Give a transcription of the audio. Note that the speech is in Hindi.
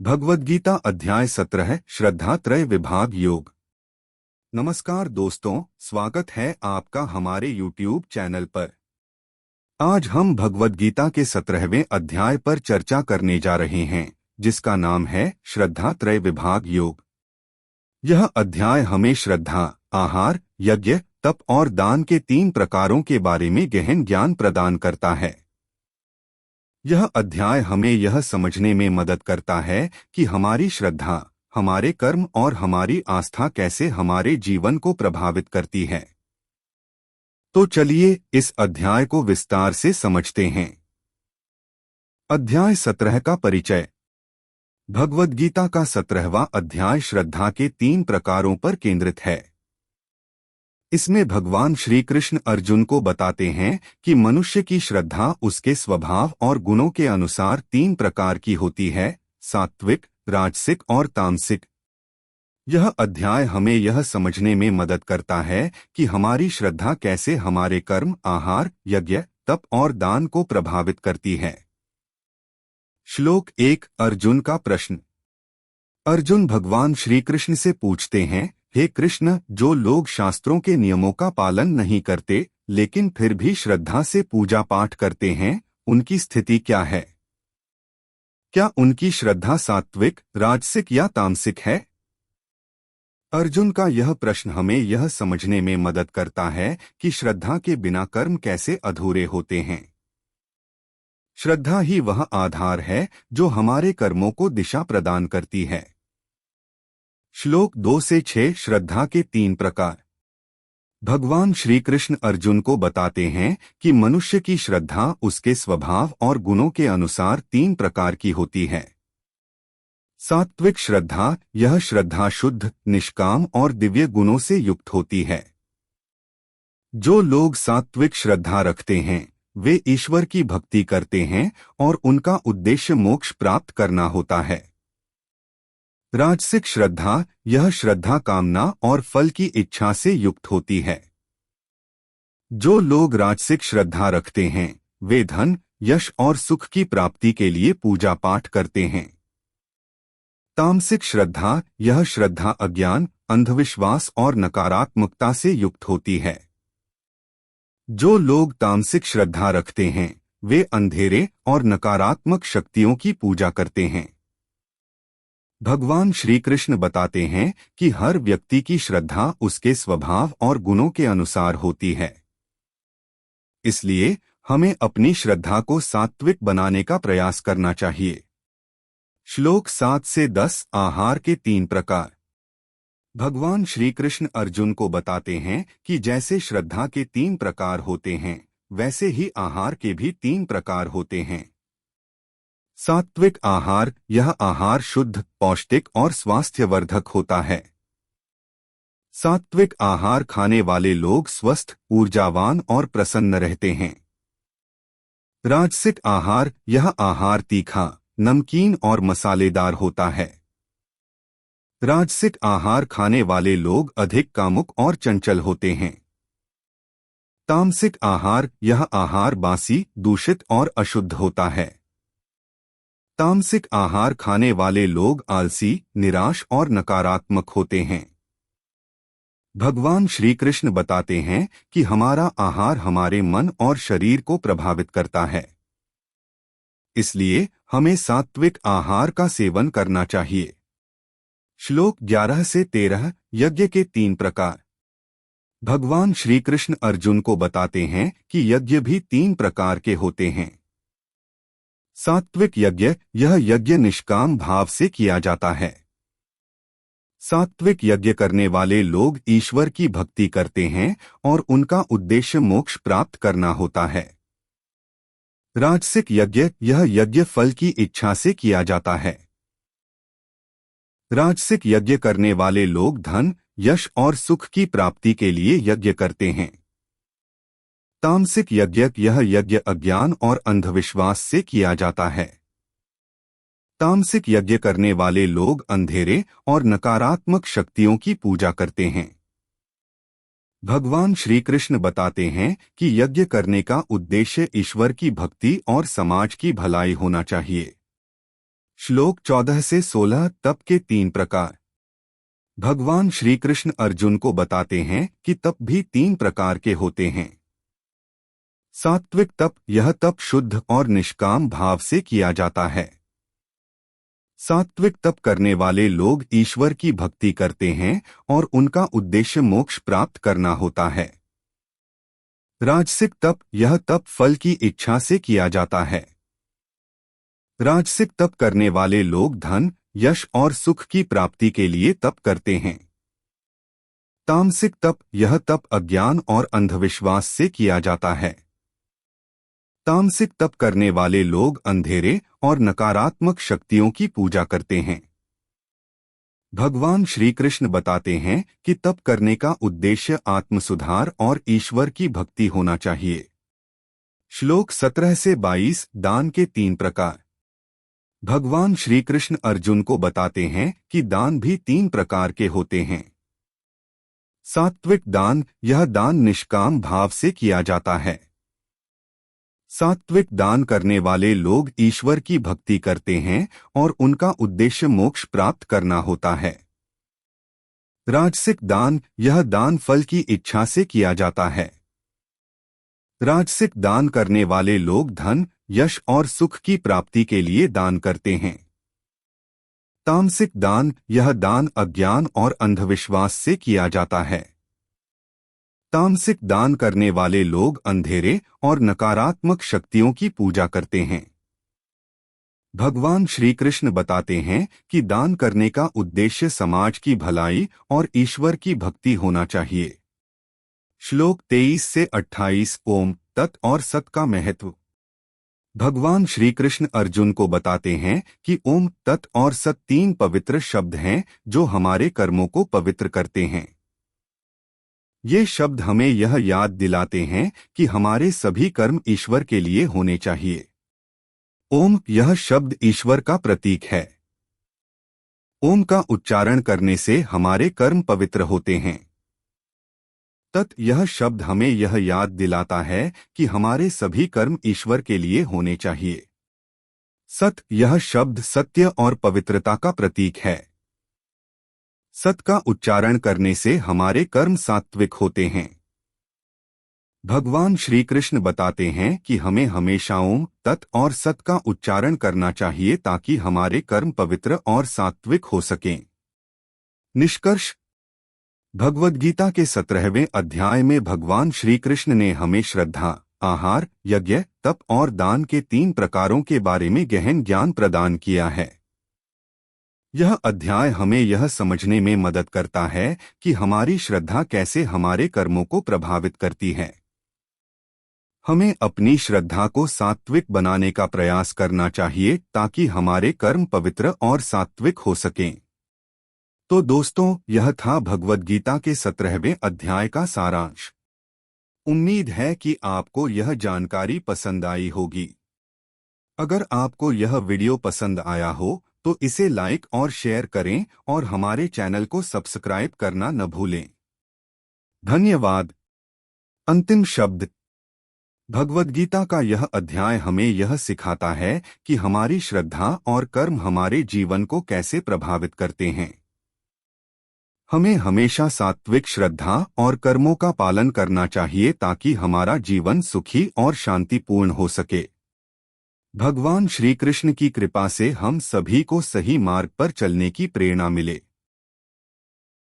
भगवद्गीता अध्याय 17 श्रद्धा त्रय विभाग योग। नमस्कार दोस्तों, स्वागत है आपका हमारे YouTube चैनल पर। आज हम भगवद्गीता के 17वें अध्याय पर चर्चा करने जा रहे हैं, जिसका नाम है श्रद्धा त्रय विभाग योग। यह अध्याय हमें श्रद्धा, आहार, यज्ञ, तप और दान के 3 प्रकारों के बारे में गहन ज्ञान प्रदान करता है। यह अध्याय हमें यह समझने में मदद करता है कि हमारी श्रद्धा, हमारे कर्म और हमारी आस्था कैसे हमारे जीवन को प्रभावित करती है। तो चलिए इस अध्याय को विस्तार से समझते हैं। अध्याय 17 का परिचय। भगवद्गीता का 17वां अध्याय श्रद्धा के 3 प्रकारों पर केंद्रित है। इसमें भगवान श्री कृष्ण अर्जुन को बताते हैं कि मनुष्य की श्रद्धा उसके स्वभाव और गुणों के अनुसार 3 प्रकार की होती है: सात्विक, राजसिक और तामसिक। यह अध्याय हमें यह समझने में मदद करता है कि हमारी श्रद्धा कैसे हमारे कर्म, आहार, यज्ञ, तप और दान को प्रभावित करती है। श्लोक 1। अर्जुन का प्रश्न। अर्जुन भगवान श्री कृष्ण से पूछते हैं, हे कृष्ण, जो लोग शास्त्रों के नियमों का पालन नहीं करते लेकिन फिर भी श्रद्धा से पूजा पाठ करते हैं, उनकी स्थिति क्या है? क्या उनकी श्रद्धा सात्विक, राजसिक या तामसिक है? अर्जुन का यह प्रश्न हमें यह समझने में मदद करता है कि श्रद्धा के बिना कर्म कैसे अधूरे होते हैं। श्रद्धा ही वह आधार है जो हमारे कर्मों को दिशा प्रदान करती है। श्लोक 2 से 6। श्रद्धा के 3 प्रकार। भगवान श्री कृष्ण अर्जुन को बताते हैं कि मनुष्य की श्रद्धा उसके स्वभाव और गुणों के अनुसार 3 प्रकार की होती है। सात्विक श्रद्धा, यह श्रद्धा शुद्ध, निष्काम और दिव्य गुणों से युक्त होती है। जो लोग सात्विक श्रद्धा रखते हैं वे ईश्वर की भक्ति करते हैं और उनका उद्देश्य मोक्ष प्राप्त करना होता है। राजसिक श्रद्धा, यह श्रद्धा कामना और फल की इच्छा से युक्त होती है। जो लोग राजसिक श्रद्धा रखते हैं वे धन, यश और सुख की प्राप्ति के लिए पूजा पाठ करते हैं। तामसिक श्रद्धा, यह श्रद्धा अज्ञान, अंधविश्वास और नकारात्मकता से युक्त होती है। जो लोग तामसिक श्रद्धा रखते हैं वे अंधेरे और नकारात्मक शक्तियों की पूजा करते हैं। भगवान श्री कृष्ण बताते हैं कि हर व्यक्ति की श्रद्धा उसके स्वभाव और गुणों के अनुसार होती है। इसलिए हमें अपनी श्रद्धा को सात्विक बनाने का प्रयास करना चाहिए। श्लोक 7 से 10। आहार के 3 प्रकार। भगवान श्री कृष्ण अर्जुन को बताते हैं कि जैसे श्रद्धा के 3 प्रकार होते हैं वैसे ही आहार के भी 3 प्रकार होते हैं। सात्विक आहार, यह आहार शुद्ध, पौष्टिक और स्वास्थ्यवर्धक होता है। सात्विक आहार खाने वाले लोग स्वस्थ, ऊर्जावान और प्रसन्न रहते हैं। राजसिक आहार, यह आहार तीखा, नमकीन और मसालेदार होता है। राजसिक आहार खाने वाले लोग अधिक कामुक और चंचल होते हैं। तामसिक आहार, यह आहार बासी, दूषित और अशुद्ध होता है। तामसिक आहार खाने वाले लोग आलसी, निराश और नकारात्मक होते हैं। भगवान श्री कृष्ण बताते हैं कि हमारा आहार हमारे मन और शरीर को प्रभावित करता है। इसलिए हमें सात्विक आहार का सेवन करना चाहिए। श्लोक 11 से 13। यज्ञ के 3 प्रकार। भगवान श्री कृष्ण अर्जुन को बताते हैं कि यज्ञ भी 3 प्रकार के होते हैं। सात्विक यज्ञ, यह यज्ञ निष्काम भाव से किया जाता है। सात्विक यज्ञ करने वाले लोग ईश्वर की भक्ति करते हैं और उनका उद्देश्य मोक्ष प्राप्त करना होता है। राजसिक यज्ञ, यह यज्ञ फल की इच्छा से किया जाता है। राजसिक यज्ञ करने वाले लोग धन, यश और सुख की प्राप्ति के लिए यज्ञ करते हैं। तामसिक यज्ञ, यह यज्ञ अज्ञान और अंधविश्वास से किया जाता है। तामसिक यज्ञ करने वाले लोग अंधेरे और नकारात्मक शक्तियों की पूजा करते हैं। भगवान श्री कृष्ण बताते हैं कि यज्ञ करने का उद्देश्य ईश्वर की भक्ति और समाज की भलाई होना चाहिए। श्लोक 14 से 16 तप के 3 प्रकार। भगवान श्री कृष्ण अर्जुन को बताते हैं कि तप भी 3 प्रकार के होते हैं। सात्विक तप, यह तप शुद्ध और निष्काम भाव से किया जाता है। सात्विक तप करने वाले लोग ईश्वर की भक्ति करते हैं और उनका उद्देश्य मोक्ष प्राप्त करना होता है। राजसिक तप, यह तप फल की इच्छा से किया जाता है। राजसिक तप करने वाले लोग धन, यश और सुख की प्राप्ति के लिए तप करते हैं। तामसिक तप, यह तप अज्ञान और अंधविश्वास से किया जाता है। तामसिक तप करने वाले लोग अंधेरे और नकारात्मक शक्तियों की पूजा करते हैं। भगवान श्री कृष्ण बताते हैं कि तप करने का उद्देश्य आत्मसुधार और ईश्वर की भक्ति होना चाहिए। श्लोक 17 से 22 दान के 3 प्रकार। भगवान श्री कृष्ण अर्जुन को बताते हैं कि दान भी 3 प्रकार के होते हैं। सात्विक दान, यह दान निष्काम भाव से किया जाता है। सात्विक दान करने वाले लोग ईश्वर की भक्ति करते हैं और उनका उद्देश्य मोक्ष प्राप्त करना होता है। राजसिक दान, यह दान फल की इच्छा से किया जाता है। राजसिक दान करने वाले लोग धन, यश और सुख की प्राप्ति के लिए दान करते हैं। तामसिक दान, यह दान अज्ञान और अंधविश्वास से किया जाता है। तामसिक दान करने वाले लोग अंधेरे और नकारात्मक शक्तियों की पूजा करते हैं। भगवान श्री कृष्ण बताते हैं कि दान करने का उद्देश्य समाज की भलाई और ईश्वर की भक्ति होना चाहिए। श्लोक 23 से 28 ओम तत् और सत का महत्व। भगवान श्री कृष्ण अर्जुन को बताते हैं कि ओम तत् और सत 3 पवित्र शब्द हैं जो हमारे कर्मों को पवित्र करते हैं। ये शब्द हमें यह याद दिलाते हैं कि हमारे सभी कर्म ईश्वर के लिए होने चाहिए। ओम, यह शब्द ईश्वर का प्रतीक है। ओम का उच्चारण करने से हमारे कर्म पवित्र होते हैं। तत्, यह शब्द हमें यह याद दिलाता है कि हमारे सभी कर्म ईश्वर के लिए होने चाहिए। सत, यह शब्द सत्य और पवित्रता का प्रतीक है। सत का उच्चारण करने से हमारे कर्म सात्विक होते हैं। भगवान श्री कृष्ण बताते हैं कि हमें हमेशा ओम तत् और सत का उच्चारण करना चाहिए ताकि हमारे कर्म पवित्र और सात्विक हो सकें। निष्कर्ष, भगवद गीता के 17वें अध्याय में भगवान श्री कृष्ण ने हमें श्रद्धा, आहार, यज्ञ, तप और दान के 3 प्रकारों के बारे में गहन ज्ञान प्रदान किया है। यह अध्याय हमें यह समझने में मदद करता है कि हमारी श्रद्धा कैसे हमारे कर्मों को प्रभावित करती है। हमें अपनी श्रद्धा को सात्विक बनाने का प्रयास करना चाहिए ताकि हमारे कर्म पवित्र और सात्विक हो सकें। तो दोस्तों, यह था भगवद गीता के 17वें अध्याय का सारांश। उम्मीद है कि आपको यह जानकारी पसंद आई होगी। अगर आपको यह वीडियो पसंद आया हो तो इसे लाइक और शेयर करें और हमारे चैनल को सब्सक्राइब करना न भूलें। धन्यवाद। अंतिम शब्द। भगवद गीता का यह अध्याय हमें यह सिखाता है कि हमारी श्रद्धा और कर्म हमारे जीवन को कैसे प्रभावित करते हैं। हमें हमेशा सात्विक श्रद्धा और कर्मों का पालन करना चाहिए ताकि हमारा जीवन सुखी और शांतिपूर्ण हो सके। भगवान श्री कृष्ण की कृपा से हम सभी को सही मार्ग पर चलने की प्रेरणा मिले।